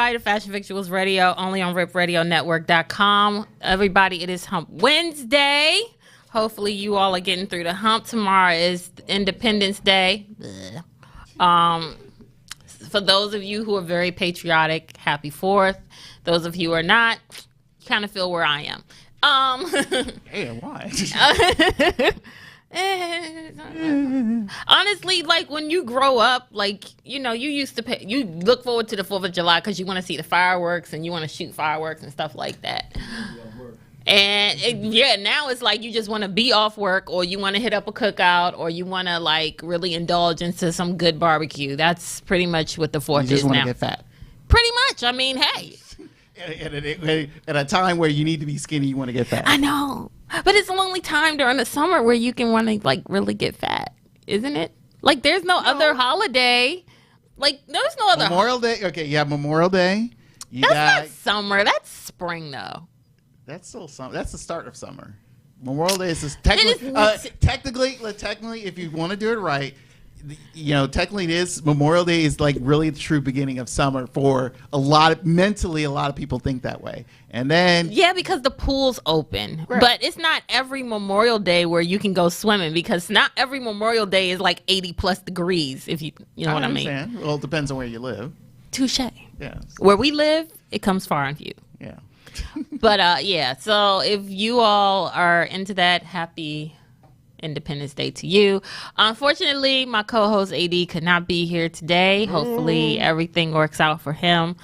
everybody to Fashion Victuals Radio, only on ripradionetwork.com. Everybody, it is Hump Wednesday. Hopefully you all are getting through the hump. Tomorrow is Independence Day. For those of you who are very patriotic, happy 4th. Those of you who are not, kind of feel where I am. Hey, why? Honestly, like when you grow up, like, you know, you look forward to the 4th of July because you want to see the fireworks and you want to shoot fireworks and stuff like that. And now it's like you just want to be off work, or you want to hit up a cookout, or you want to like really indulge into some good barbecue. That's pretty much what the 4th is now. You just want to get fat. Pretty much. I mean, hey. At a time where you need to be skinny, you want to get fat. I know. But it's the only time during the summer where you can want to like really get fat, isn't it? Like there's no other holiday. Like there's no other Memorial Day. Okay, you have Memorial Day. That's not summer. That's spring though. That's still summer. That's the start of summer. Memorial Day is technically, if you want to do it right, you know, technically it is Memorial Day is like really the true beginning of summer for a lot of people think that way. And then because the pool's open. Right. But it's not every Memorial Day where you can go swimming, because not every Memorial Day is like 80 plus degrees, if you know what I mean. Well, it depends on where you live. Touche. Yeah. Where we live, it comes far and few. Yeah. But so if you all are into that, happy Independence Day to you. Unfortunately, my co-host AD could not be here today. Hopefully everything works out for him.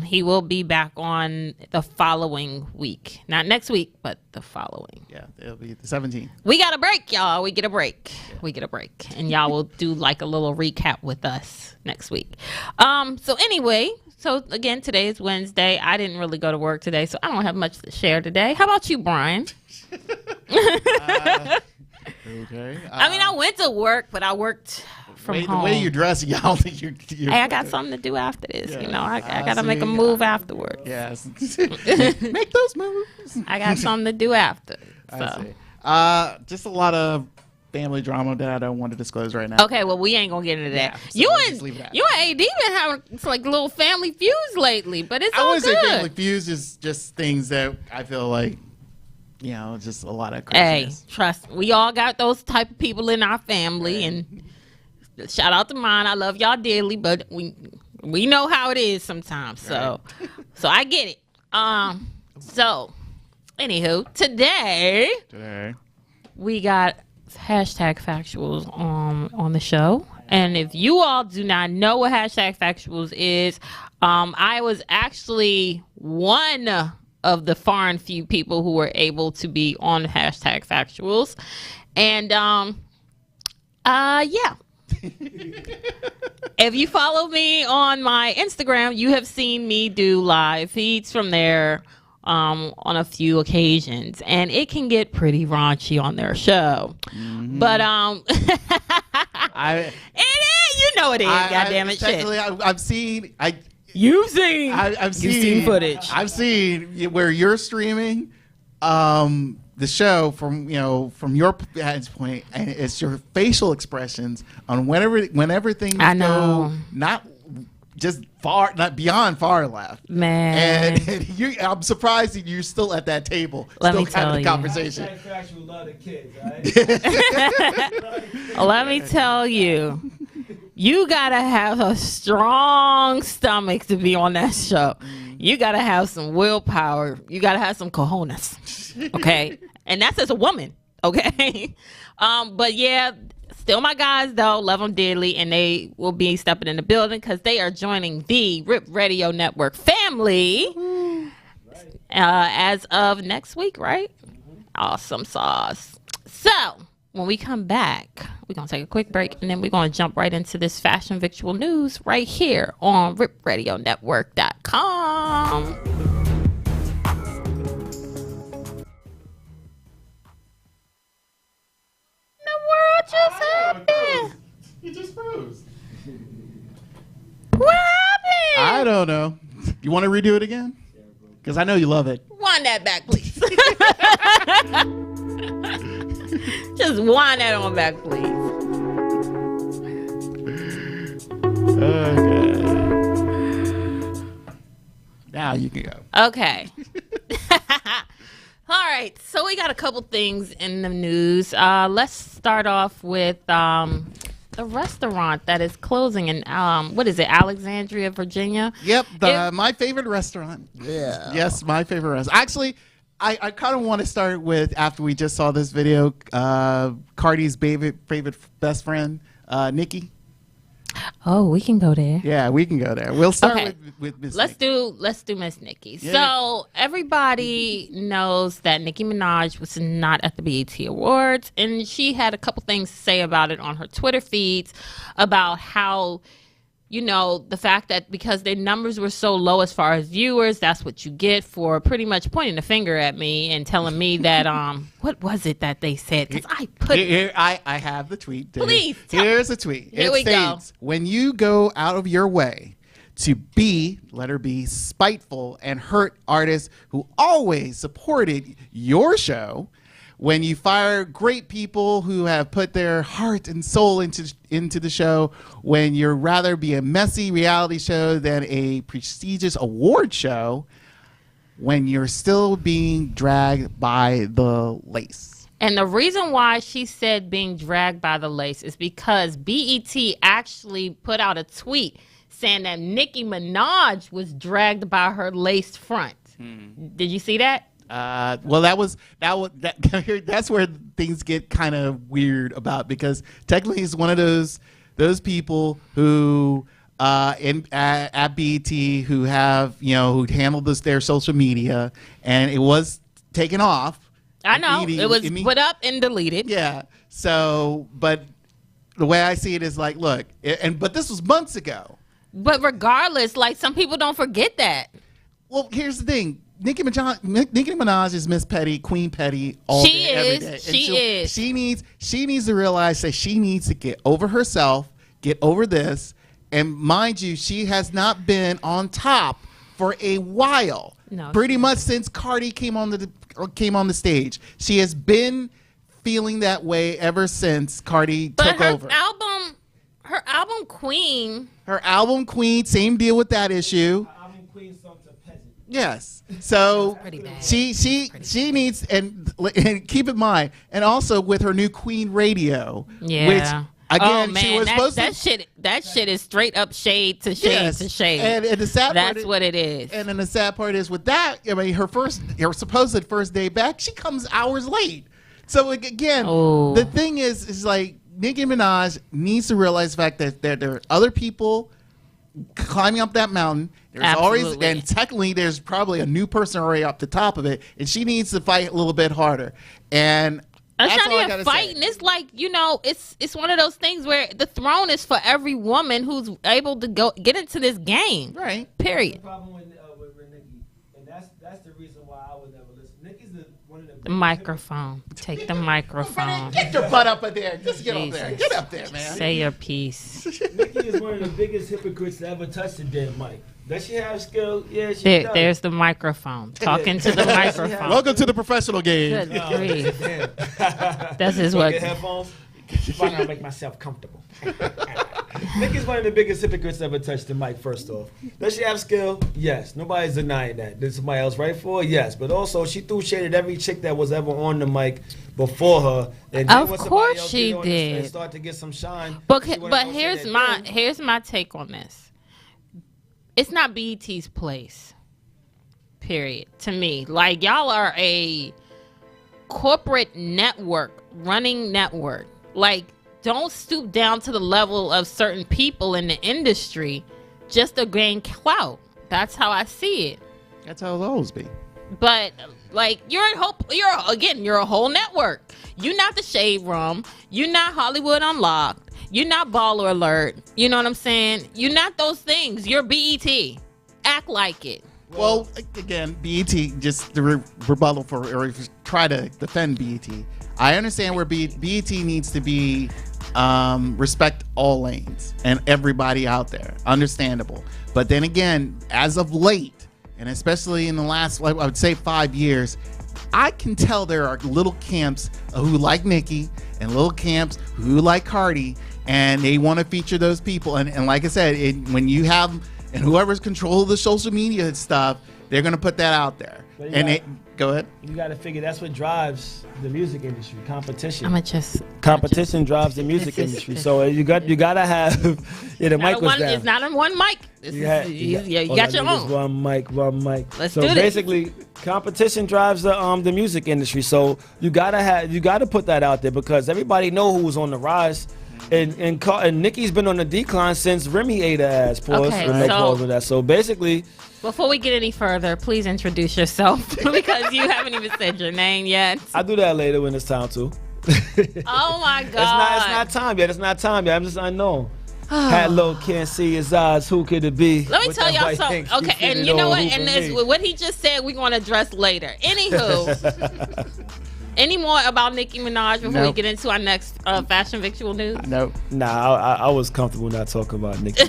He will be back on the following week. Not next week, but the following. Yeah, it'll be the 17th. We got a break, y'all. We get a break. We get a break. And y'all will do like a little recap with us next week. So anyway, so again, today is Wednesday. I didn't really go to work today, so I don't have much to share today. How about you, Brian? Okay. I mean, I went to work, but I worked from home. The way you're dressing, y'all think you're Hey, I got something to do after this. Yeah. You know, I got to make a move afterwards. Yes. Make those moves. I got something to do after. So. I see. Just a lot of family drama that I don't want to disclose right now. Okay, well, we ain't gonna get into that. So you just leave that. and AD been having like little family feuds lately, but it's all I wouldn't good. say family feuds, is just things that I feel like, you know, just a lot of Hey, craziness. trust me, we all got those type of people in our family, and shout out to mine. I love y'all dearly, but we know how it is sometimes. So, so I get it. So, anywho, today we got #Factuals on the show, and if you all do not know what #Factuals is, I was actually one of the far and few people who were able to be on #Factuals, and if you follow me on my Instagram, you have seen me do live feeds from there on a few occasions, and it can get pretty raunchy on their show. But it is, you know it is. Goddamn it, shit. I've seen. You've seen footage. I've seen where you're streaming the show from your vantage point, and it's your facial expressions on whenever things go not just far, not beyond far left, man. And I'm surprised that you're still at that table, Let still me tell having you. a conversation. Let me tell you. You gotta have a strong stomach to be on that show. You gotta have some willpower. You gotta have some cojones. Okay? And that's as a woman. Okay? But yeah, still my guys though. Love them dearly. And they will be stepping in the building because they are joining the Rip Radio Network family as of next week, right? Awesome sauce. So, when we come back, we're going to take a quick break, and then we're going to jump right into this fashion victual news right here on ripradionetwork.com. The world just happened. You just froze. What happened? I don't know. You want to redo it again? Because I know you love it. Wind that back, please. Just wind that on back, please. Okay. now you can go. Okay. All right. So we got a couple things in the news. Let's start off with the restaurant that is closing in what is it, Alexandria, Virginia? Yep, my favorite restaurant. Yeah. Yes, my favorite restaurant. Actually, I kind of want to start with, after we just saw this video, Cardi's favorite best friend, Nicki. Oh, we can go there. Yeah, we can go there. We'll start with Miss Nicki. Let's do Miss Nicki. Yeah. So everybody knows that Nicki Minaj was not at the BET Awards, and she had a couple things to say about it on her Twitter feeds about how, you know, the fact that because their numbers were so low as far as viewers, that's what you get for pretty much pointing the finger at me and telling me that what was it that they said? Because I put here, I have the tweet. Please, here's a tweet. Here we go. When you go out of your way to be, letter B, spiteful and hurt artists who always supported your show, when you fire great people who have put their heart and soul into the show, when you'd rather be a messy reality show than a prestigious award show, when you're still being dragged by the lace. And the reason why she said being dragged by the lace is because BET actually put out a tweet saying that Nicki Minaj was dragged by her lace front. Did you see that? Well, that's where things get kind of weird about, because technically he's one of those people who at BET who have, you know, who handled their social media, and it was taken off. I know it was put up and deleted. Yeah. So, but the way I see it is like, look, but this was months ago. But regardless, like, some people don't forget that. Well, here's the thing. Nicki Minaj is Miss Petty, Queen Petty, all day, every day. She is. She needs to realize that she needs to get over herself, get over this, and mind you, she has not been on top for a while. No, pretty much since Cardi came on the stage. She has been feeling that way ever since Cardi took over. Her album Queen. Her album Queen, same deal with that issue. Yes. So she needs, and keep in mind, and also with her new Queen Radio, which again, she was supposed to. That shit is straight up shade to shade to shade. And the sad part that's what it is. And then the sad part is with that, I mean, her supposed first day back, she comes hours late. So again, the thing is like Nicki Minaj needs to realize the fact that there are other people climbing up that mountain. There's always, and technically there's probably a new person already up the top of it, and she needs to fight a little bit harder. And it's not even fighting. It's like, you know, it's one of those things where the throne is for every woman who's able to get into this game. Right. Period. The problem with Nicki, and that's the reason why I would never listen. Nicki's one of the microphone. Take the microphone. Get your butt up there. Just get up there. Get up there, man. Say your piece. Nicki is one of the biggest hypocrites to ever touch the damn mic. Does she have skill? Yeah, she does. There's the microphone. Talking to the microphone. Welcome to the professional game. Good grief. That's his what. Get headphones. Why not make myself comfortable? Nicki's one of the biggest hypocrites to ever touch the mic, first off. Does she have skill? Yes. Nobody's denying that. Did somebody else write for her? Yes. But also, she threw shade at every chick that was ever on the mic before her. And of course she did. And start to get some shine. But here's my take on this. It's not BET's place. Period. To me, like, y'all are a corporate network, running network. Like, don't stoop down to the level of certain people in the industry just to gain clout. That's how I see it. That's how it'll always be. But like, you're a whole network. You're not the Shade Room. You're not Hollywood Unlocked. You're not Baller Alert. You know what I'm saying? You're not those things. You're BET. Act like it. Well, again, BET, just the rebuttal or try to defend BET. I understand where BET needs to be, respect all lanes and everybody out there. Understandable. But then again, as of late, and especially in the last, I would say 5 years, I can tell there are little camps who like Nicki and little camps who like Cardi, and they want to feature those people. And like I said, when you have, and whoever's control of the social media stuff, They're going to put that out there. Go ahead. You got to figure that's what drives the music industry. Competition. Competition drives the music industry. So you gotta have. The mic was down. It's not on one mic. You got your own. One mic. Let's so do this. Basically, competition drives the music industry. So you gotta put that out there because everybody know who's on the rise. And Nicki's been on the decline since Remy ate her ass. Pause with that. So basically, before we get any further, please introduce yourself because you haven't even said your name yet. I'll do that later when it's time to. Oh my God! It's not time yet. I'm just unknown. Had low, can't see his eyes. Who could it be? Let me tell y'all something. Okay, and you know what? And this, what he just said, we're going to address later. Anywho. Any more about Nicki Minaj before we get into our next fashion victual news? No. Nah, I was comfortable not talking about Nicki.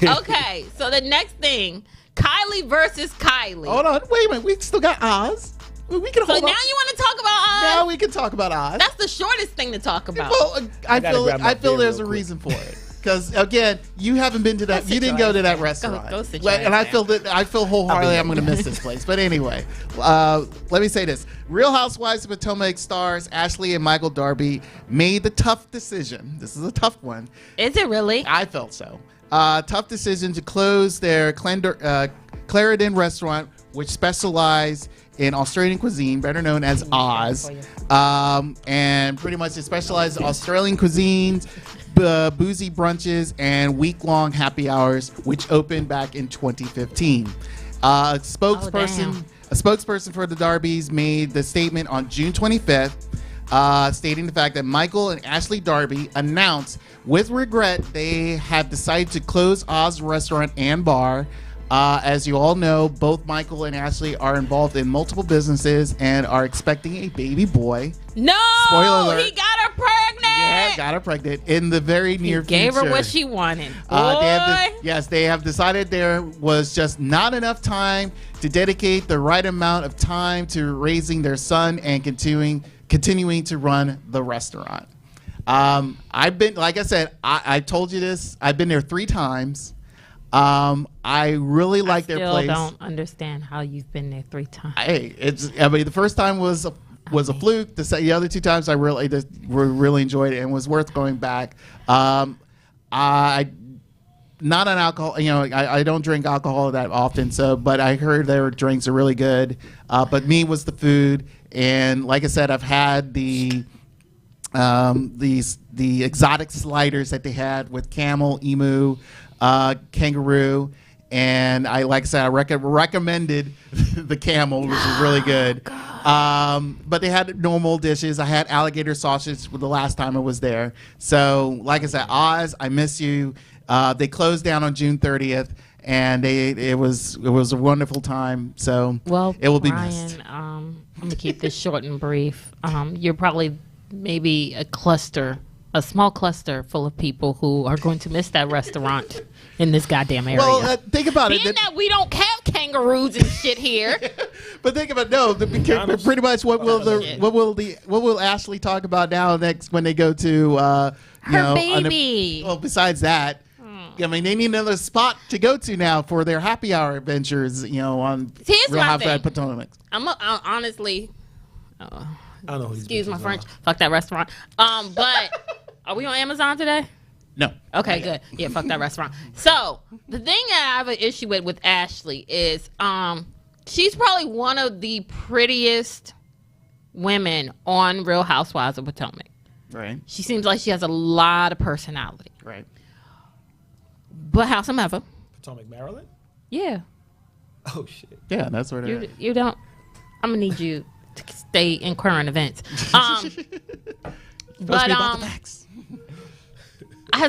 Okay, so the next thing, Kylie versus Kylie. Hold on, wait a minute. We still got Oz. We can hold on. So now you want to talk about Oz? Now we can talk about Oz. That's the shortest thing to talk about. Well, I feel there's a reason for it. Because again, you haven't been to that. You didn't go to that restaurant. Go sit and I feel wholeheartedly I'm going to miss this place. But anyway, let me say this: Real Housewives of Potomac stars Ashley and Michael Darby made the tough decision. This is a tough one. Is it really? I felt so. Tough decision to close their Clarendon restaurant, which specialized in Australian cuisine, better known as Oz, and pretty much it specializes in Australian cuisines, boozy brunches, and week-long happy hours, which opened back in 2015. A spokesperson for the Darbys made the statement on June 25th, stating the fact that Michael and Ashley Darby announced with regret they have decided to close Oz restaurant and bar. As you all know, both Michael and Ashley are involved in multiple businesses and are expecting a baby boy. No! Spoiler alert. He got her pregnant! Yeah, got her pregnant in the very near future. Gave her what she wanted. They have decided there was just not enough time to dedicate the right amount of time to raising their son and continuing to run the restaurant. I've been, like I said, I told you this. I've been there 3 times. I really like their place. I still don't understand how you've been there 3 times. The first time was a fluke. The other 2 times I really enjoyed it and was worth going back. I not an alcohol. I don't drink alcohol that often. But I heard their drinks are really good. But me was the food, and like I said, I've had the exotic sliders that they had with camel, emu, kangaroo, and I recommended the camel, which was really good. But they had normal dishes. I had alligator sausage the last time I was there. So, like I said, Oz, I miss you. They closed down on June 30th, and it was a wonderful time. So, it will be missed. I'm gonna keep this short and brief. You're probably maybe a small cluster full of people who are going to miss that restaurant in this goddamn area. Well, think about Being that we don't have kangaroos and shit here. But think about pretty much what will Ashley talk about now next when they go to her baby. Besides that, I mean, they need another spot to go to now for their happy hour adventures. On Real Housewives of Potomac. Honestly. I don't know. Excuse my French. Fuck that restaurant. But are we on Amazon today? No. Okay, good. Yeah, fuck that restaurant. So the thing that I have an issue with Ashley is she's probably one of the prettiest women on Real Housewives of Potomac. Right. She seems like she has a lot of personality. Right. But howsoever. Potomac, Maryland? Yeah. Oh, shit. Yeah, that's where they're at. You don't. I'm going to need you to stay in current events. About the facts. I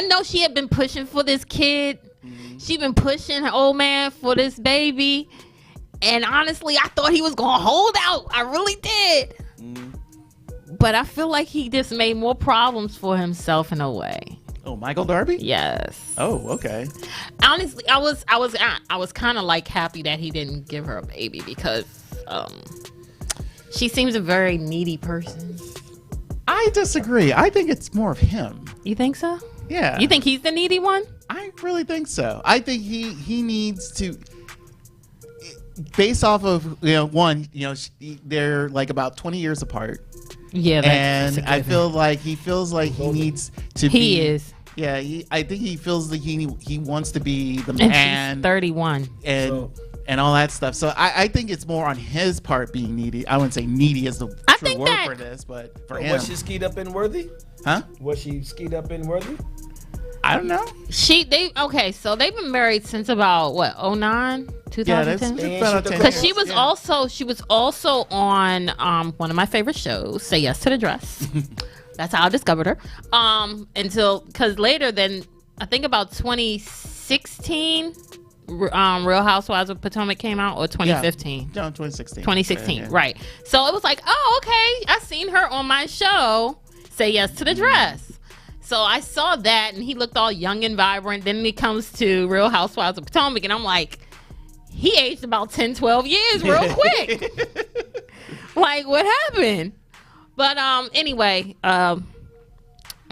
know she had been pushing for this kid. Mm-hmm. She'd been pushing her old man for this baby. And honestly, I thought he was going to hold out. I really did. Mm-hmm. But I feel like he just made more problems for himself in a way. Oh, Michael Darby? Yes. Oh, okay. Honestly, I was kind of like happy that he didn't give her a baby because she seems a very needy person. I disagree. I think it's more of him. You think so? Yeah. You think he's the needy one? I really think so. I think he needs to. based off of one, they're like about 20 years apart. Yeah, and I feel like he feels like he needs to. He is. Yeah, I think he feels like he wants to be the And man. she's 31. And all that stuff. So I think it's more on his part being needy. I wouldn't say needy is the true word for this, but for him. Was she skied up in Worthy? Huh? Was she skied up in Worthy? I don't know. So they've been married since about what, 09, 2010? Yeah, because she was also on one of my favorite shows, Say Yes to the Dress. That's how I discovered her. Because later then, I think about 2016, Real Housewives of Potomac came out, or 2015. Yeah. No, 2016. 2016, right. So it was like, oh, okay, I seen her on my show, Say Yes to the Dress. So I saw that, and he looked all young and vibrant. Then he comes to Real Housewives of Potomac, and I'm like, he aged about 10, 12 years real quick. Like, what happened? But anyway,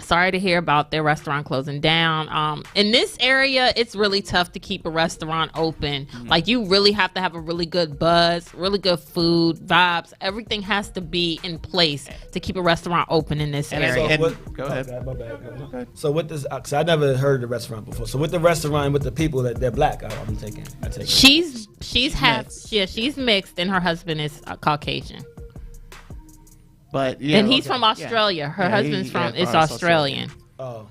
sorry to hear about their restaurant closing down. In this area, it's really tough to keep a restaurant open. Like, you really have to have a really good buzz, really good food, vibes. Everything has to be in place to keep a restaurant open in this area. Go ahead. My bad. So with this, cause I never heard of the restaurant before. So with the restaurant and with the people that they're black, I'm taking. She's half. Yeah, she's mixed, and her husband is Caucasian. But and he's from Australia. Her husband's is Australian. Oh,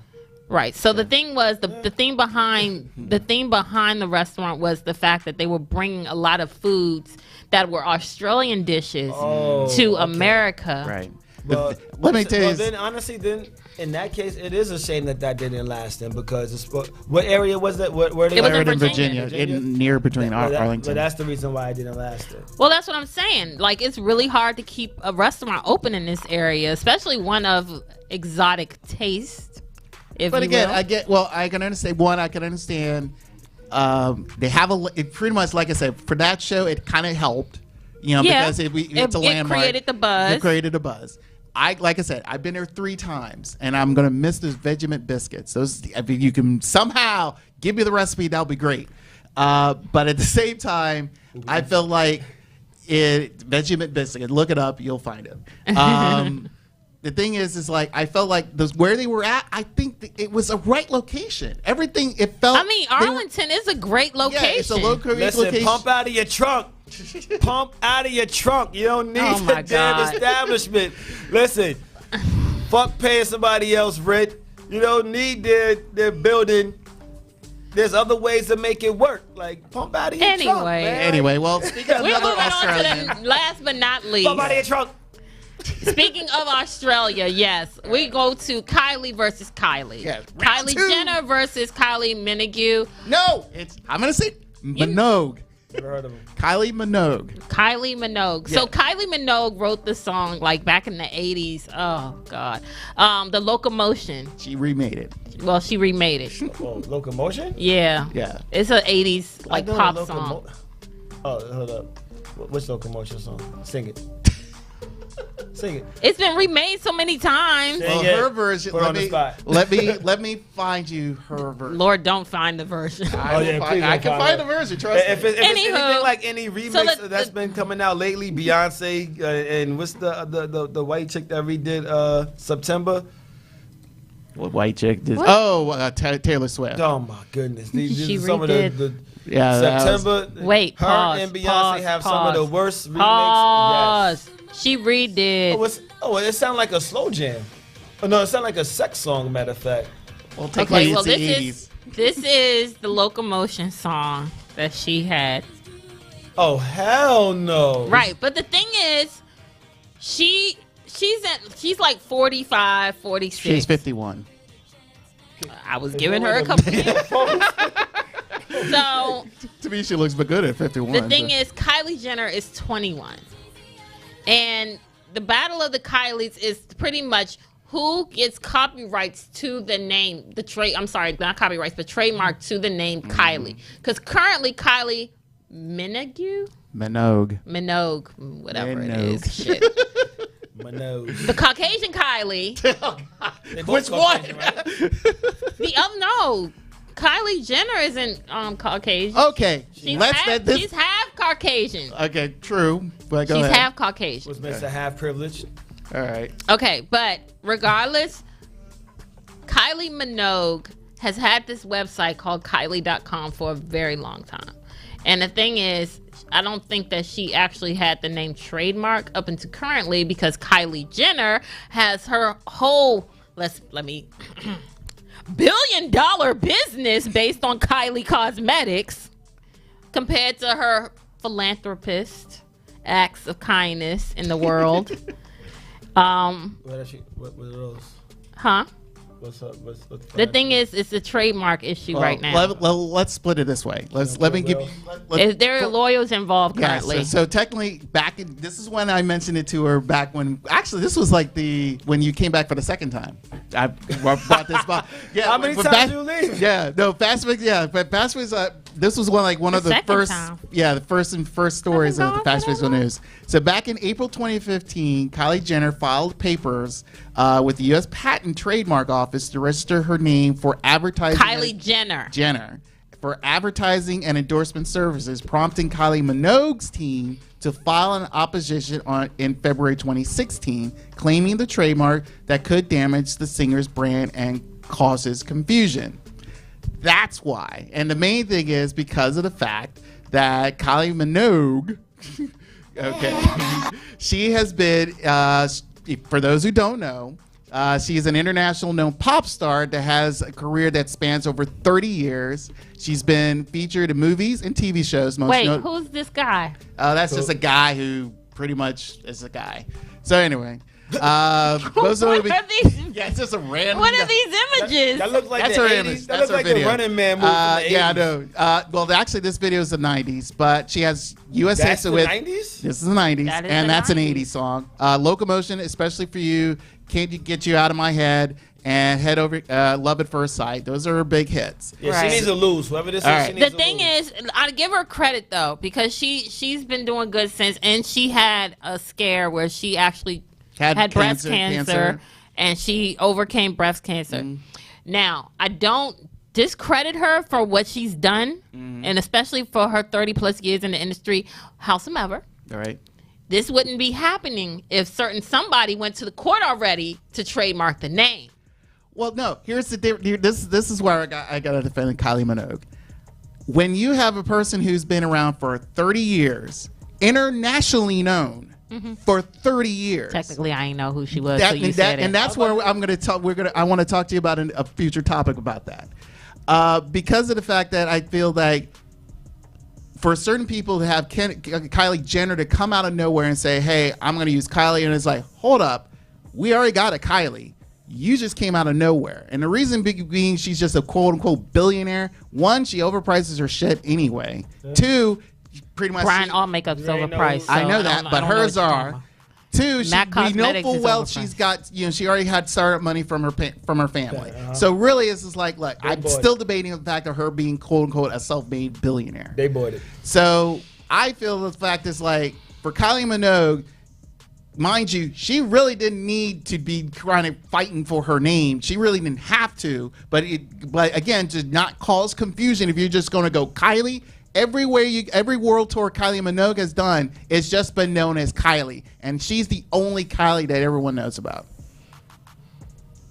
right. So the thing was the thing behind the restaurant was the fact that they were bringing a lot of foods that were Australian dishes to America. Right. Let me tell you. Then honestly, in that case, it is a shame that didn't last then, because what area was that? Where they it was in Virginia. Near between Arlington. But that's the reason why it didn't last then. Well, that's what I'm saying. Like, it's really hard to keep a restaurant open in this area, especially one of exotic taste. But again, I can understand. I can understand. They have it pretty much, like I said, for that show, it kind of helped. Because it's a landmark. It created the buzz. It created a buzz. Like I said, I've been there 3 times, and I'm gonna miss those Vegemite biscuits. Those, if you can somehow give me the recipe, that'll be great. But at the same time, I feel like Vegemite biscuit. Look it up, you'll find it. The thing is like I felt like where they were at. I think it was a right location. Everything it felt. I mean, Arlington is a great location. Yeah, it's a location. Pump out of your trunk. Pump out of your trunk. You don't need a damn establishment. Listen, fuck paying somebody else rent. You don't need their building. There's other ways to make it work. Like, pump out of your trunk, man. Anyway, well, speaking of we're another moving Australian. on to the last but not least. Pump out of your trunk. Speaking of Australia, yes, we go to Kylie versus Kylie. Yeah, Kylie Jenner versus Kylie Minogue. No, I'm gonna say Minogue. Never heard of him. Kylie Minogue. Kylie Minogue. Yeah. So Kylie Minogue wrote the song like back in the 80s. Oh God. The Locomotion. She remade it. Well, she remade it. Locomotion? Yeah. Yeah. It's an 80s like pop song. Oh, hold up. Which Locomotion song? Sing it. Sing it. It's been remade so many times. Well, her version. Put on the spot. Let me find you her version. Lord, don't find the version. I can find the version. Trust me. If it's anything like any remix that's been coming out lately, Beyonce and what's the white chick that redid September? What white chick did? What? Oh, Taylor Swift. Oh my goodness! These She are some redid. of the Yeah, September. Wait, her pause, and Beyonce pause, have pause. some of the worst remixes. Pause. Yes. She redid. It sounded like a slow jam. Oh, no, it sounded like a sex song. Matter of fact. Well, technically it's the this 80s. is the Locomotion song that she had. Oh hell no! Right, but the thing is, she's like 45, 46. She's 51. I was giving her a couple years. So To me, she looks good at 51. the thing is, Kylie Jenner is 21, and the battle of the Kylies is pretty much who gets copyrights to the name, not copyrights, but trademark to the name Kylie. Because currently Kylie Minogue, whatever it is. Shit. Minogue. The Caucasian Kylie. Which one? Caucasian, right? The other, no. Kylie Jenner isn't Caucasian. Okay, She's half Caucasian. Okay, true. But go She's ahead. half Caucasian. Was Mr. Half privileged? All right. Okay, but regardless, Kylie Minogue has had this website called Kylie.com for a very long time. And the thing is, I don't think that she actually had the name trademark up until currently, because Kylie Jenner has her whole billion-dollar business based on Kylie Cosmetics, compared to her philanthropist acts of kindness in the world. What are those? Huh? What's up? What's the thing is, it's a trademark issue right now. Let's split it this way. Let me give you. There are lawyers involved currently. So technically, this is when I mentioned it to her back when. Actually, this was like when you came back for the second time. I brought this back. Yeah. How many times you leave? Yeah. No. Fast Fix. Yeah. But Fast Fix. This was one of the first. Time. Yeah. The first stories of the Fast Fix News. So back in April 2015, Kylie Jenner filed papers with the U.S. Patent and Trademark Office to register her name for advertising. Kylie Jenner for advertising and endorsement services, prompting Kylie Minogue's team to file an opposition in February 2016, claiming the trademark that could damage the singer's brand and causes confusion. That's why. And the main thing is because of the fact that Kylie Minogue, okay, she has been, for those who don't know, she is an international known pop star that has a career that spans over 30 years. She's been featured in movies and TV shows. Who's this guy? That's just a guy who pretty much is a guy. So anyway, it's just a random. What are these images? That looks like that's the her 80s. image. That That's looks like her video. the Running Man movie from the 80s. Yeah, I know. Well, actually, this video is the 90s, but she has USA. That's the 90s? This is the 90s, and that's an 80s song. Locomotion, especially for you. Can't You Get You Out of My Head, and Head Over Love at First Sight. Those are her big hits. Yeah, Right. she needs to lose. Whoever this is, All she right. needs The to thing lose. is, I give her credit though, because she's been doing good since, and she had a scare where she actually had breast cancer, and she overcame breast cancer. Now, I don't discredit her for what she's done, and especially for her 30 plus years in the industry. Howsoever, All right. this wouldn't be happening if somebody went to the court already to trademark the name. Well, no. Here's the this is where I got to defend Kylie Minogue. When you have a person who's been around for 30 years, internationally known for 30 years. Technically, I didn't know who she was. And that's where I'm going to talk. I want to talk to you about a future topic about that, because of the fact that I feel like for certain people to have Kylie Jenner to come out of nowhere and say, "Hey, I'm going to use Kylie," and it's like, hold up, we already got a Kylie. You just came out of nowhere. And the reason being she's just a quote unquote billionaire. One, she overprices her shit anyway. Two, pretty much Brian, all makeup's overpriced. I know that, but hers are. Two, we know Cosmetics full is well overpriced. she's got, she already had startup money from her family. So really, it's just like, look, I'm still debating the fact of her being quote unquote a self-made billionaire. They bought it. So I feel the fact is like for Kylie Minogue, mind you, she really didn't need to be fighting for her name. She really didn't have to. But again, to not cause confusion, if you're just going to go Kylie. Every world tour Kylie Minogue has done, it's just been known as Kylie, and she's the only Kylie that everyone knows about.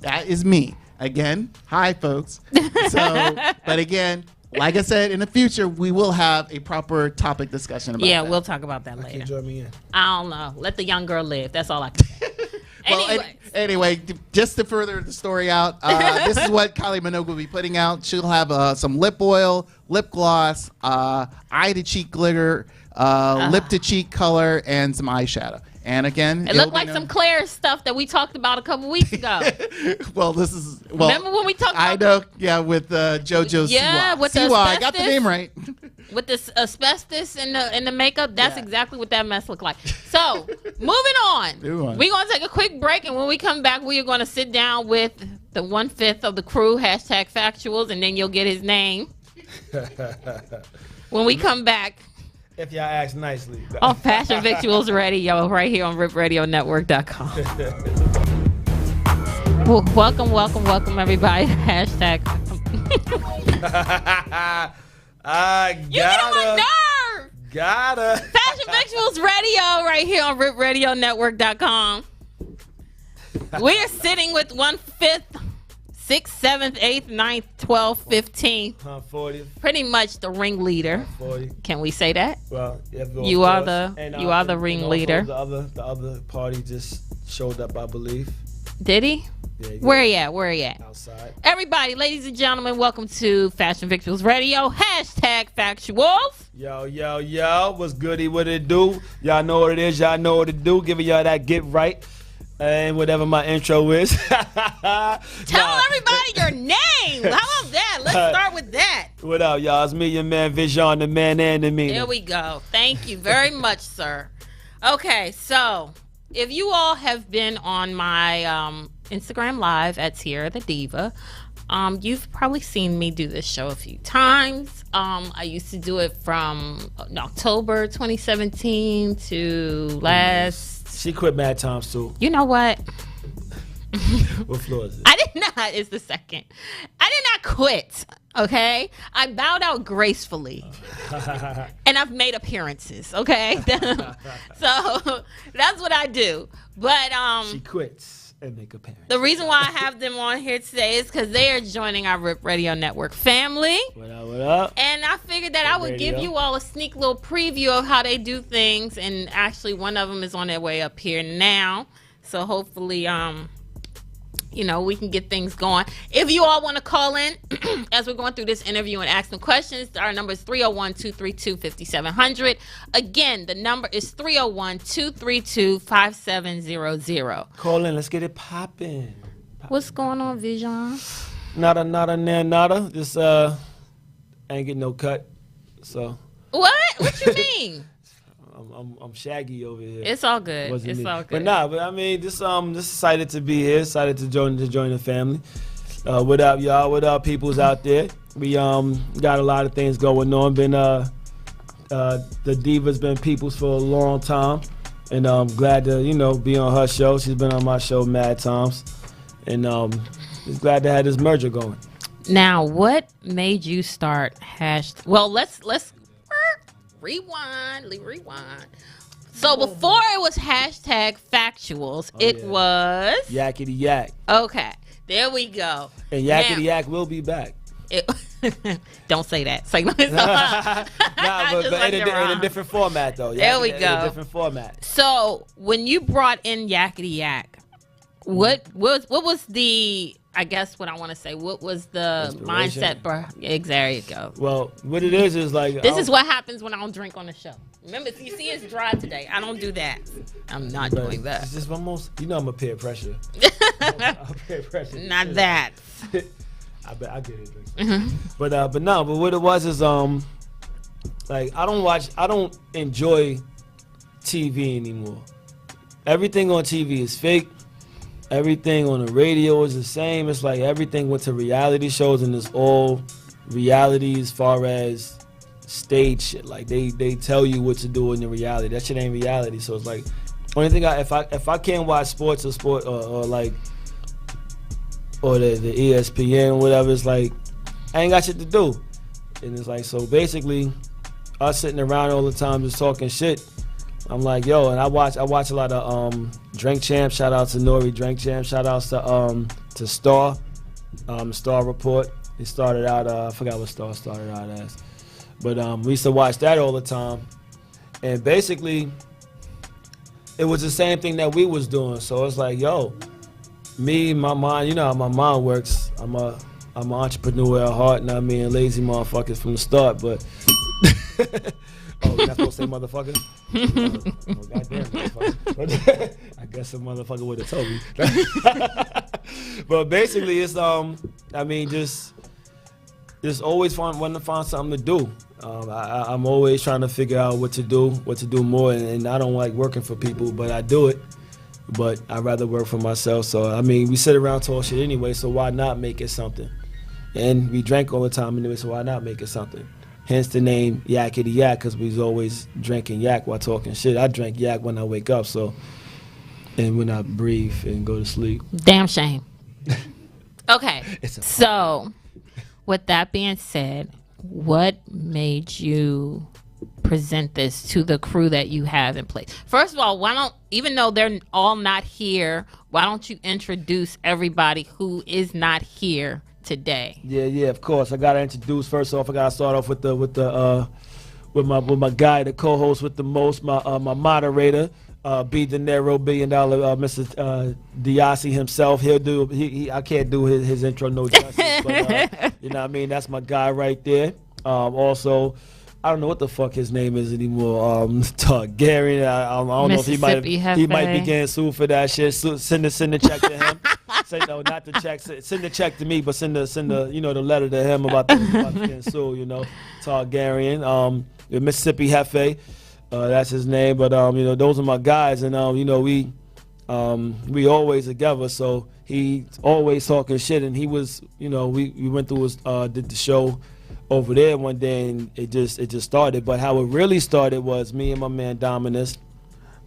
That is me. Again, hi folks. But again, like I said, in the future we will have a proper topic discussion about that. Yeah, we'll talk about that later. Join me in. I don't know. Let the young girl live. That's all I can say. Anyway, just to further the story out, this is what Kylie Minogue will be putting out. She'll have some lip oil, lip gloss, eye to cheek glitter, lip to cheek color, and some eyeshadow. And again, it looked like some Claire stuff that we talked about a couple weeks ago. Remember when we talked about I know, yeah, with JoJo Yeah, Siwa. with the Siwa, I got the name right. With this asbestos in the makeup, that's exactly what that mess looked like. So, moving on. We're going to take a quick break, and when we come back, we are going to sit down with the 1/5 of the crew, #Factuals, and then you'll get his name. When we come back. If y'all ask nicely. On Fashion Victuals Radio, right here on RipRadioNetwork.com. Welcome, everybody. I You get on my nerve. Gotta. Fashion Victuals Radio right here on RipRadioNetwork.com. We're sitting with 1/5, 6th, 7th, 8th, 9th, 12th, 15th. 40. Pretty much the ringleader. 40. Can we say that? Well, yeah, You are the ringleader. The other party just showed up, I believe. Did he? Yeah, Where he at? Where he at? Outside. Everybody, ladies and gentlemen, welcome to Fashion Victuals Radio. #Factuals. Yo. What's goody? What it do? Y'all know what it is. Y'all know what it do. Giving y'all that get right. And whatever my intro is. Tell everybody your name. How about that? Let's start with that. What up, y'all? It's me, your man, Vision, the man and the meaning. There we go. Thank you very much, sir. Okay, so if you all have been on my Instagram Live at Tierra the Diva, you've probably seen me do this show a few times. I used to do it from October 2017 to last... She quit mad times too. You know what? What floor is it? I did not. It's the second. I did not quit. Okay, I bowed out gracefully, and I've made appearances. Okay, so that's what I do. But she quits and make appearances. The reason why I have them on here today is because they are joining our Rip Radio Network family. What up? And I figured that I would give you all a sneak little preview of how they do things. And actually, one of them is on their way up here now. So hopefully, we can get things going. If you all want to call in as we're going through this interview and ask them questions, our number is 301-232-5700. Again, the number is 301-232-5700. Call in. Let's get it popping. What's going on, Vision? Nada. Just ain't getting no cut. So. What you mean? I'm shaggy over here. It's all good. It's all good. But I mean, just excited to be here. Excited to join the family. What up, y'all? What up, peoples out there? We got a lot of things going on. Been the Diva's been peoples for a long time, and I'm glad to be on her show. She's been on my show mad times, and just glad to have this merger going. Now, what made you start Well, let's rewind. So before it was #Factuals, it was Yakety Yak. Okay, there we go. And Yakety Yak will be back. Don't say that. Say no. But in a different format though. There we go. In a different format. So when you brought in Yakety Yak, what was the? I guess what I want to say. What was the mindset for? There you go. Well, what it is like this is what happens when I don't drink on the show. Remember, you see, it's dry today. I don't do that. I'm not doing that. It's just almost. I'm a peer pressure. I'm peer pressure. Not that. I bet I get it. Mm-hmm. But what it was is I don't enjoy TV anymore. Everything on TV is fake. Everything on the radio is the same. It's like everything went to reality shows, and it's all reality as far as stage shit. Like they tell you what to do in the reality. That shit ain't reality. So it's like only thing if I can't watch sports or the ESPN or whatever, it's like I ain't got shit to do. And it's like, so basically us sitting around all the time just talking shit. I'm like, yo, and I watch a lot of Drink Champ. Shout out to Nori Drink Champ. Shout outs to Star, Star Report. It started out, I forgot what Star started out as, but we used to watch that all the time. And basically, it was the same thing that we was doing. So it's like, yo, my mind, you know how my mind works. I'm an entrepreneur at heart, and I mean lazy motherfuckers from the start, but. Oh, you're not supposed to say motherfucker? Oh, goddamn motherfucker. I guess some motherfucker would have told me. But basically, it's just always wanting to find something to do. I'm always trying to figure out what to do more, and I don't like working for people, but I do it. But I'd rather work for myself. So I mean, we sit around talk shit anyway, so why not make it something? And we drank all the time anyway, so why not make it something? Hence the name Yakety Yak, because we was always drinking yak while talking shit. I drink yak when I wake up, and when I breathe and go to sleep. Damn shame. Okay, so with that being said, what made you present this to the crew that you have in place? First of all, why don't, even though they're all not here, why don't you introduce everybody who is not here today? Yeah, of course. I gotta introduce. First off, I gotta start off with my guy, the co-host with the most, my moderator, B. De Niro, $1 billion, Mr. Diassi himself. I can't do his intro no justice, but you know what I mean. That's my guy right there. Also, I don't know what the fuck his name is anymore. Targaryen. I don't know if he might be getting sued for that shit. Send the check to him. Say no, not the check. Send the check to me, but send the the letter to him about getting sued. Targaryen. The Mississippi Hefe. That's his name. But those are my guys, and we always together. So he always talking shit, and he was we went through did the show over there one day, and it just started. But how it really started was me and my man Dominus,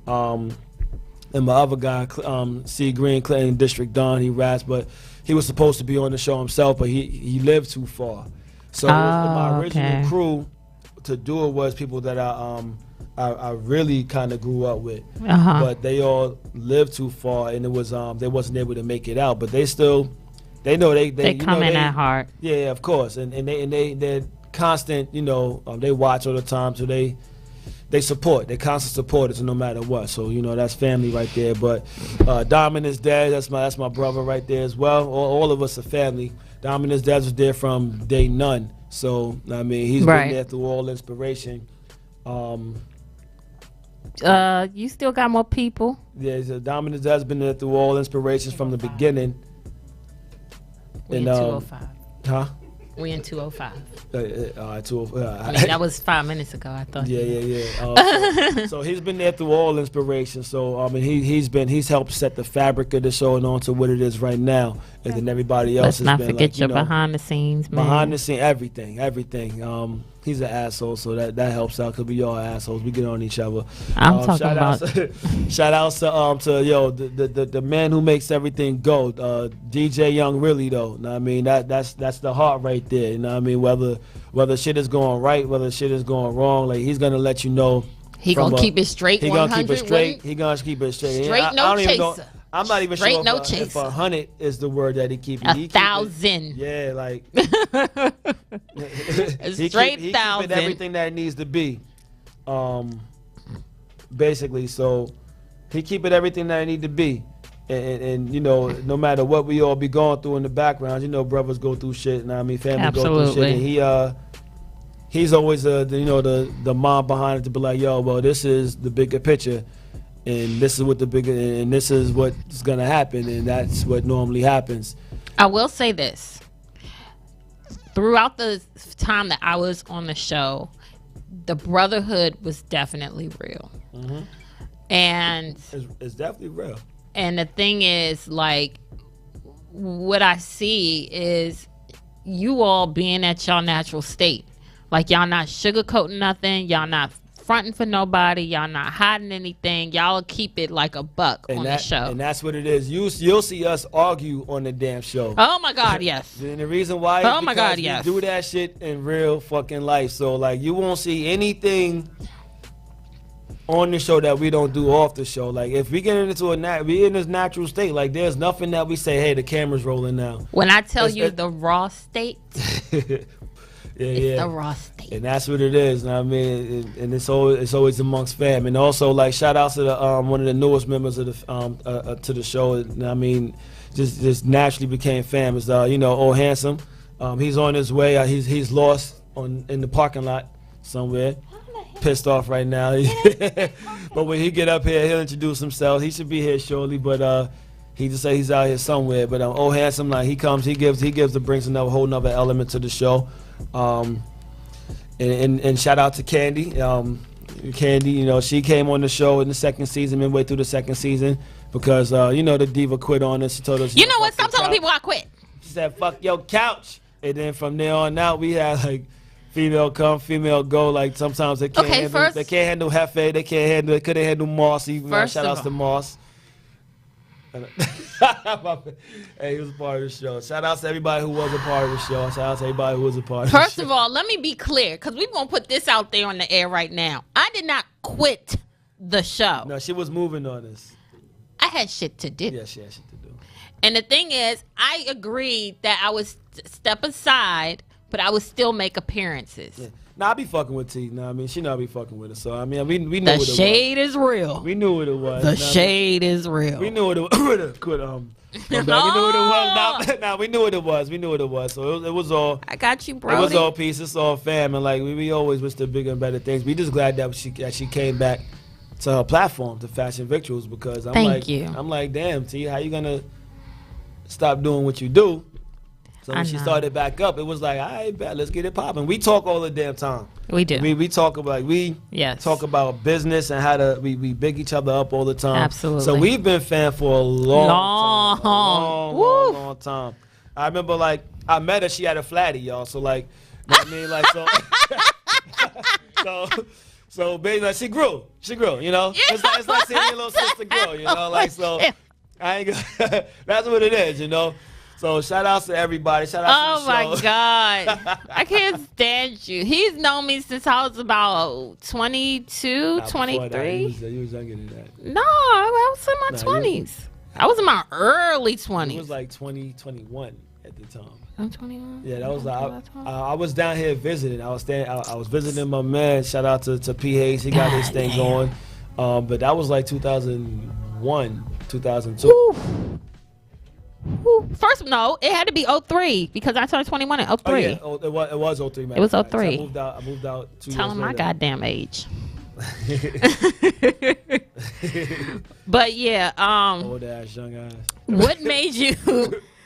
and my other guy C Green, Clinton District Don. He raps, but he was supposed to be on the show himself, but he lived too far. So my original crew to do it was people that I really kind of grew up with, but they all lived too far, and it was they wasn't able to make it out. But they know they come in at heart. Yeah, of course, and they're constant. They watch all the time, so they support. They're constant supporters, no matter what. So that's family right there. But Dominus dad, that's my brother right there as well. All of us are family. Dominus dad was there from day none. So I mean, he's been there through all inspiration. You still got more people? Yeah, so Dominus dad's been there through all inspirations from the beginning. We in 205. Huh? We in 205. 205. I mean, that was 5 minutes ago, I thought. Yeah. So he's been there through all inspiration. So he's helped set the fabric of the show and on to what it is right now. And then everybody else Let's not forget your behind the scenes, man. Behind the scenes, everything. He's an asshole, so that helps out because we all assholes. We get on each other. I'm talking about. Shout outs to the man who makes everything go. DJ Young, really though. Know what I mean, that's the heart right there. You know what I mean, whether shit is going right, whether shit is going wrong, like he's gonna let you know. He gonna keep it straight. He gonna keep it straight. He gonna keep it straight. Straight, no chaser. I'm not even straight, sure no if 100 is the word that he keeps. 1,000. Yeah, like straight 1,000. Keeping everything that it needs to be. Basically, so he keeping everything that it need to be, and no matter what we all be going through in the background, brothers go through shit, and I mean family go through shit, and he's always the mom behind it to be like, yo, well, this is the bigger picture. And this is what's gonna happen, and that's what normally happens. I will say this: throughout the time that I was on the show, the brotherhood was definitely real, and it's definitely real. And the thing is, like, what I see is you all being at your natural state. Like, y'all not sugarcoating nothing. Y'all not fronting for nobody. Y'all not hiding anything. Y'all keep it like a buck on the show. And that's what it is. You'll see us argue on the damn show. Oh my God, yes. And the reason why is because we do that shit in real fucking life. So like you won't see anything on the show that we don't do off the show. Like if we get into we in this natural state, like there's nothing that we say, hey, the camera's rolling now. When I tell you the raw state, it's the raw state. And that's what it is. I mean, and it's always amongst fam. And also, like, shout out to the one of the newest members of the to the show. I mean, just naturally became fam. Is Old Handsome. He's on his way. He's lost in the parking lot somewhere. Pissed off right now. But when he get up here, he'll introduce himself. He should be here shortly. But he just say he's out here somewhere. But Old Handsome, like he comes, he brings another whole nother element to the show. And shout out to Candy. Candy, she came on the show in the second season, midway through the second season, because the diva quit on us. She told us, you know what? Stop telling people I quit. She said, "Fuck your couch," and then from there on out, we had like female come, female go. Like sometimes they can't handle Hefe, they couldn't handle Moss. Even shout outs to Moss. Hey, he was a part of the show. Shout out to everybody who was a part of the show. Shout out to everybody who was a part of the show. First of all, let me be clear, because we're going to put this out there on the air right now. I did not quit the show. No, she was moving on us. I had shit to do. Yeah, she had shit to do. And the thing is, I agreed that I would step aside, but I would still make appearances. Yeah. Nah, I be fucking with T. Nah, I mean, she know I be fucking with her. So, I mean, we knew what it was. The shade is real. We knew what it was. The shade is real. We knew what it was. We knew what it was. Nah, we knew what it was. We knew what it was. So it was all. I got you, bro. It was all peace. It's all fam. And like we always wish the bigger and better things. We just glad that she came back to her platform, to Fashion Victuals, because I'm like, damn, T, how you gonna stop doing what you do? So when she started back up, it was like, all right, bet, let's get it popping. We talk all the damn time. We do. We talk about talk about business and how to we big each other up all the time. Absolutely. So we've been fans for a long time. I remember like I met her, she had a flatty, y'all. So like, you know what I mean, like so baby, like, she grew, you know. Yeah. It's like seeing your little sister grow, you know, like so. I ain't gonna, that's what it is, you know. So shout outs to everybody. Shout out to the show. Oh my God. I can't stand you. He's known me since I was about 22, 23. You was younger than that. No, I was in my 20s. I was in my early 20s. It was like 2021 at the time. I'm 21? Yeah, that was I was down here visiting. I was visiting my man. Shout out to P. Hayes. He got his thing going. But that was like 2001, 2002. Woo. First, no, it had to be 03 because I turned 21 in 03. Oh, yeah. It was 03, man. It was 03. So I moved out 2 years Tell him my later. goddamn age. But yeah, old ass, young ass. What made you?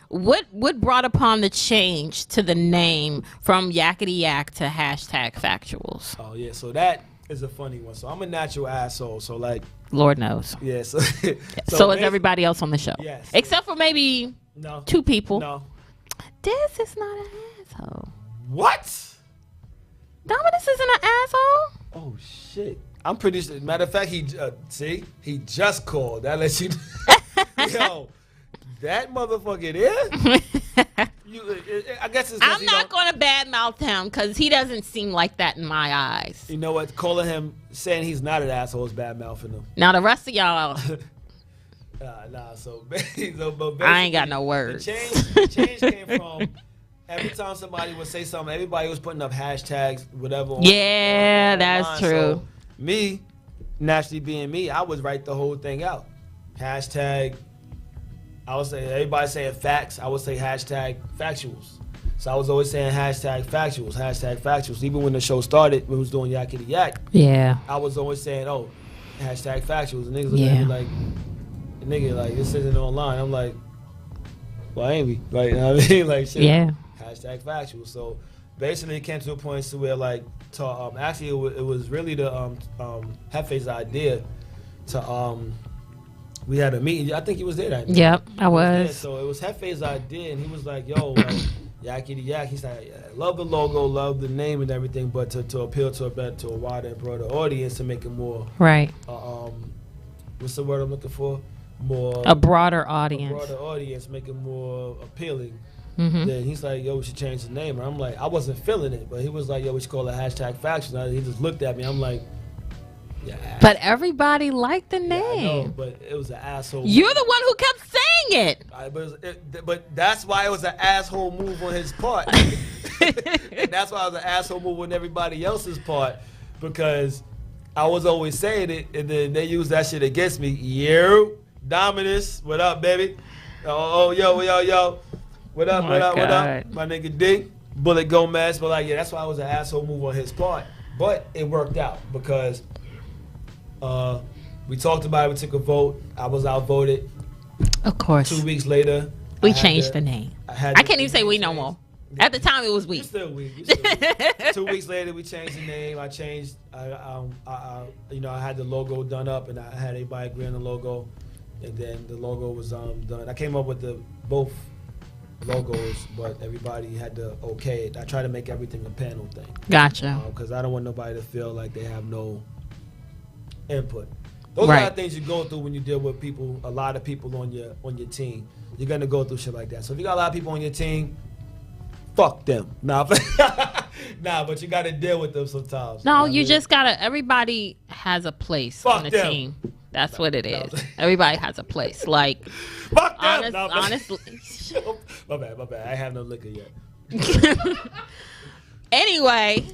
What brought upon the change to the name from Yakety Yak to #Factuals? Oh yeah, so that is a funny one. So I'm a natural asshole. So like, Lord knows. Yeah. So is everybody else on the show. Yes. Except for maybe 2 people. No. This is not an asshole. What? Dominus isn't an asshole. Oh shit. I'm pretty sure. Matter of fact, he just called. That lets you. Yo, that motherfucker there. I guess it's. I'm not going to badmouth him because he doesn't seem like that in my eyes. You know what? Calling him, saying he's not an asshole is badmouthing him. Now the rest of y'all. So I ain't got no words. The change came from every time somebody would say something, everybody was putting up hashtags, whatever. Yeah, that's true. So me, naturally being me, I would write the whole thing out. Hashtag. I would say everybody saying facts. I would say #Factuals. So I was always saying #Factuals. Even when the show started, when we was doing Yakety Yak. Yeah. I was always saying, #Factuals. And niggas look at me like, nigga, like this isn't online. I'm like, well, ain't we? Like, you know what I mean? Like, shit. Yeah. #Factuals. So basically, it came to a point to where like, actually, it was really the Hefe's idea to we had a meeting. I think he was there that night. Yep, I was. So it was Hefe's idea, and he was like, yo, like, Yakety Yak. He's like, love the logo, love the name and everything, but to appeal to a wider and broader audience, to make it more right. What's the word I'm looking for? More a broader audience. Make it more appealing. Mm-hmm. Then he's like, yo, we should change the name. And I'm like, I wasn't feeling it, but he was like, yo, we should call it #Factuals. He just looked at me. I'm like, yeah. But everybody liked the name. I know, but it was an asshole. You're the one who kept saying it. But that's why it was an asshole move on his part. And that's why it was an asshole move on everybody else's part, because I was always saying it, and then they used that shit against me. Yo, Dominus, what up, baby? Yo. What up? My nigga D, Bullet Gomez. But like, yeah, that's why it was an asshole move on his part. But it worked out because we talked about it. We took a vote. I was outvoted. Of course. 2 weeks later, we changed the name. I can't even say we no more. At the time, it was we. You still we. 2 weeks later, we changed the name. I changed. I had the logo done up, and I had everybody agree on the logo, and then the logo was done. I came up with both logos, but everybody had to okay it. I try to make everything a panel thing. Gotcha. Because I don't want nobody to feel like they have no input. Those Right. are the things you go through when you deal with people, a lot of people on your team. You're gonna go through shit like that. So if you got a lot of people on your team, fuck them. Nah, but you gotta deal with them sometimes. No, what I you mean? just gotta. Everybody has a place Fuck on the them. team. That's what it is. Everybody has a place. Like, fuck them. honestly. My bad. I have no liquor yet. Anyway,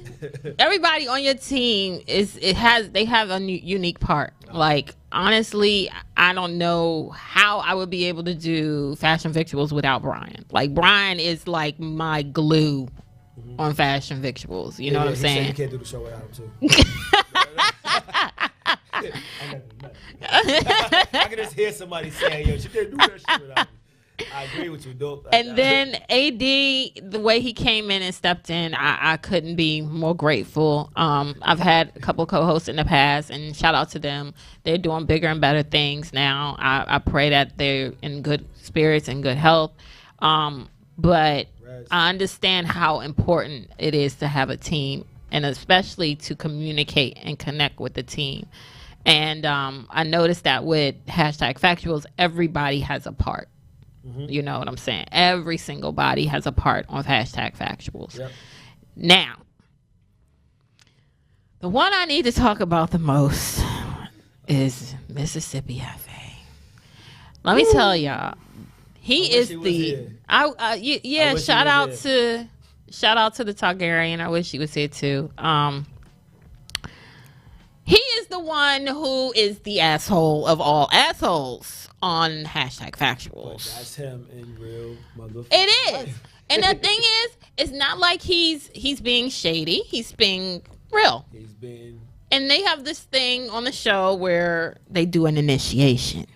everybody on your team they have a unique part. Like, honestly, I don't know how I would be able to do Fashion Victuals without Brian. Like, Brian is like my glue on Fashion Victuals. You know what I'm saying? You can't do the show without him too. I can just hear somebody saying, "Yo, she can't do that shit without me." I agree with you, dope. And then AD, the way he came in and stepped in, I couldn't be more grateful. I've had a couple co-hosts in the past, and shout out to them. They're doing bigger and better things now. I pray that they're in good spirits and good health. But I understand how important it is to have a team, and especially to communicate and connect with the team. And I noticed that with #Factuals, everybody has a part. You know what I'm saying? Every single body has a part on #Factuals. Yep. Now, the one I need to talk about the most is Mississippi FA. Let me tell y'all, he is the. Shout out to the Targaryen. I wish he was here too. He is the one who is the asshole of all assholes on #Factuals. That's him in real motherfucker. It is. And the thing is, it's not like he's being shady. He's being real. He's been. And they have this thing on the show where they do an initiation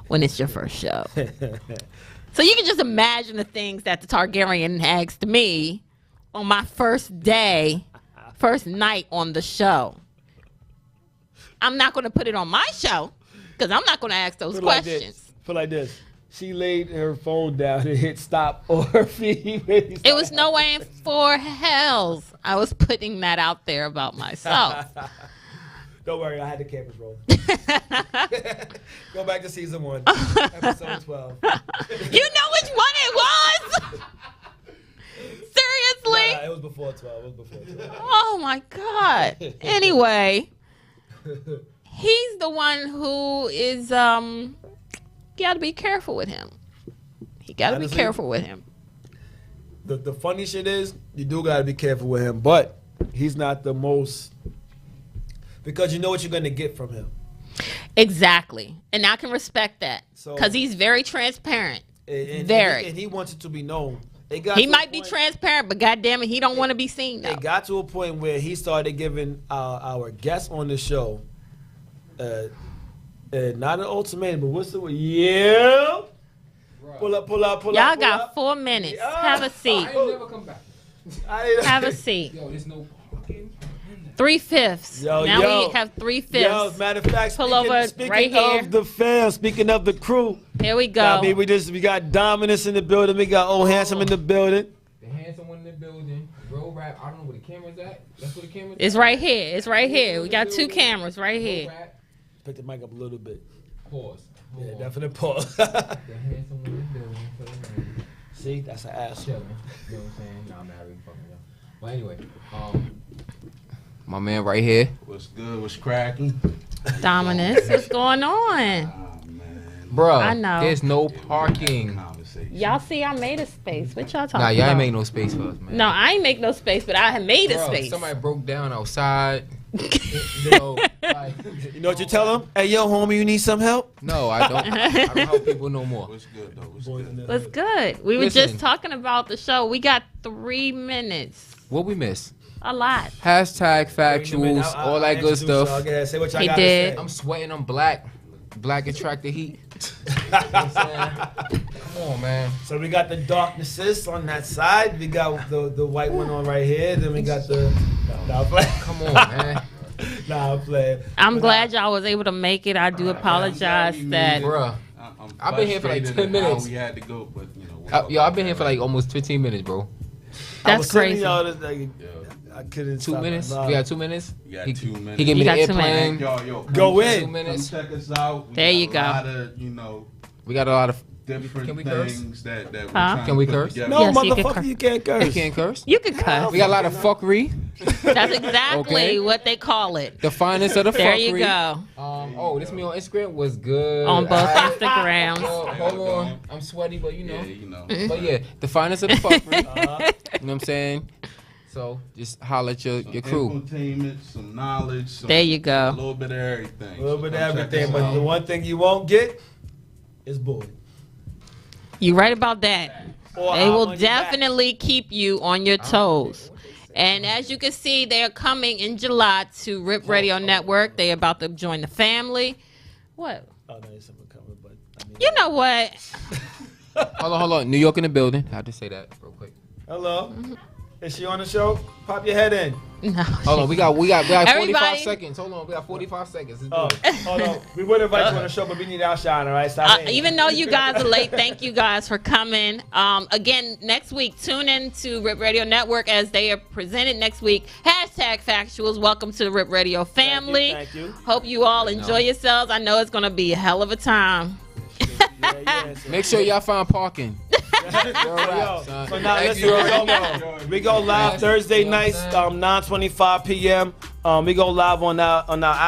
when it's your first show. So you can just imagine the things that the Targaryen asked me on my first night on the show. I'm not going to put it on my show because I'm not going to ask those questions. Put like this. She laid her phone down and hit stop or feed. It was no way in 4 hells I was putting that out there about myself. Don't worry, I had the cameras rolling. Go back to season 1, episode 12. You know which one it was? Seriously? Nah, it was before 12. Oh my God. Anyway. He's the one who is, you gotta be careful with him. The funny shit is, you do gotta be careful with him, but he's not the most, because you know what you're gonna get from him. Exactly. And I can respect that. Because he's very transparent. And he wants it to be known. He might be transparent, but goddamn it, he don't want to be seen though. It got to a point where he started giving our guests on the show, not an ultimatum, but what's the word? Yeah. Pull up. Y'all got 4 minutes. Have a seat. I ain't never come back. Have a seat. Yo, there's no parking. 3/5. Now we have 3/5. Yo, matter of fact, speaking right here. of the fam, speaking of the crew. Here we go. I mean, we got Dominus in the building. We got Old Handsome in the building. The handsome one in the building. Roll rap. I don't know where the camera's at. That's where the camera's It's right here. It's right here. We got 2 cameras right here. Pick the mic up a little bit. Pause. Yeah, definitely pause. The handsome one in the building. For the man. See, that's an ass. Chilling. You know what I'm saying? Nah, I'm married. Fucking yo. But anyway, my man right here. What's good? What's cracking? Dominus, what's going on? Bro, I know. there's no parking. Y'all see I made a space. What y'all talking Nah, about? y'all ain't make no space for us, man. No, I ain't make no space, but I have made a Bro, space. somebody broke down outside. You know what you tell them? Hey, yo, homie, you need some help? No, I don't. I don't help people no more. What's good, though? What's good? What's good? We were just talking about the show. We got 3 minutes. What we miss? A lot. #Factuals, all that good stuff. Say what y'all He gotta did. say. I'm sweating. I'm black. Black attract the heat. You know what I'm saying? Come on, man. So we got the darknesses on that side. We got the white one on right here. Then we got the. Nah, I'm playing. Come on, man. Nah, I'm playing. I'm glad y'all was able to make it. I do apologize that. Bruh. I've been here for like 10 minutes. We had to go, but you know. Yo, I've been here for like almost 15 minutes, bro. I was That's sending crazy. y'all this, like, I couldn't 2 stop minutes. my We got mouth. 2 minutes. You got He- 2 minutes. He gave me You the got 2 airplane. minutes. Yo, Go come in. 2 minutes. Come check us out. We There got you go. A lot of, you know, We got a lot of. different Can we curse? things that we're Huh? trying Can to we put curse? together. No, Yes, you can motherfucker, curse. you can't curse. You can't curse. You can cuss. We got a lot of fuckery. That's exactly Okay. what they call it. The finest of the There fuckery. you go. Oh, this me on Instagram was good. On both Alright. Instagrams. Hold on. I'm sweaty, but you know. Yeah, you know. But yeah, the finest of the fuckery. Uh-huh. You know what I'm saying? So just holler at your crew. Entertainment, some knowledge. Some, There you go. A little bit of everything. A little bit of Come check everything, us but out. the one thing you won't get is bored. You right about that. Or They I'm will on your back. definitely keep you on your toes. And as you can see, they're coming in July to Rip Radio Network. They're about to join the family. What? Oh, no, there's something coming, but I mean, You know what? Hold on. New York in the building. I have to say that real quick. hello. Is she on the show? Pop your head in. No. Hold on. We got 45 Everybody- seconds. Hold on. We got 45 seconds. Let's do Oh, it. hold on. We would invite you on the show, but we need outshine, all right? Stop hating. Even though you guys are late, thank you guys for coming. Again, next week, tune in to Rip Radio Network as they are presented next week. Hashtag Factuals. Welcome to the Rip Radio family. Thank you. Hope you all enjoy yourselves. I know it's going to be a hell of a time. Yeah, so- Make sure y'all find parking. Yo, son. so now Hey, listen, you already know. we go live Yes, Thursday you know what I'm nights, saying? 9:25 p.m. We go live on our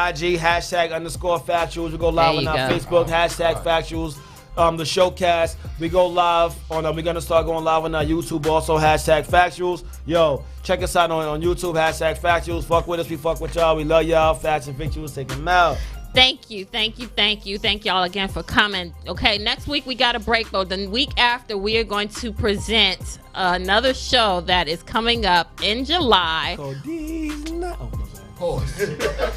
IG #Factuals. We go live There on you our go. Facebook #Factuals. The showcast. We go live on. We're gonna start going live on our YouTube also #Factuals. Yo, check us out on YouTube #Factuals. Fuck with us, we fuck with y'all. We love y'all. Facts and Victuals, take them out. Thank you. Thank y'all again for coming. Okay, next week we got a break, but the week after we are going to present another show that is coming up in July Oh,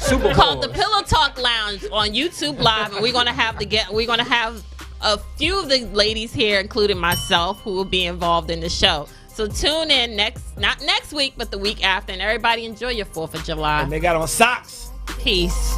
Super called the Bowl. Pillow Talk Lounge on YouTube Live, and we're gonna have a few of the ladies here, including myself, who will be involved in the show. So tune in not next week, but the week after, and everybody enjoy your 4th of July. and they got on socks. Peace.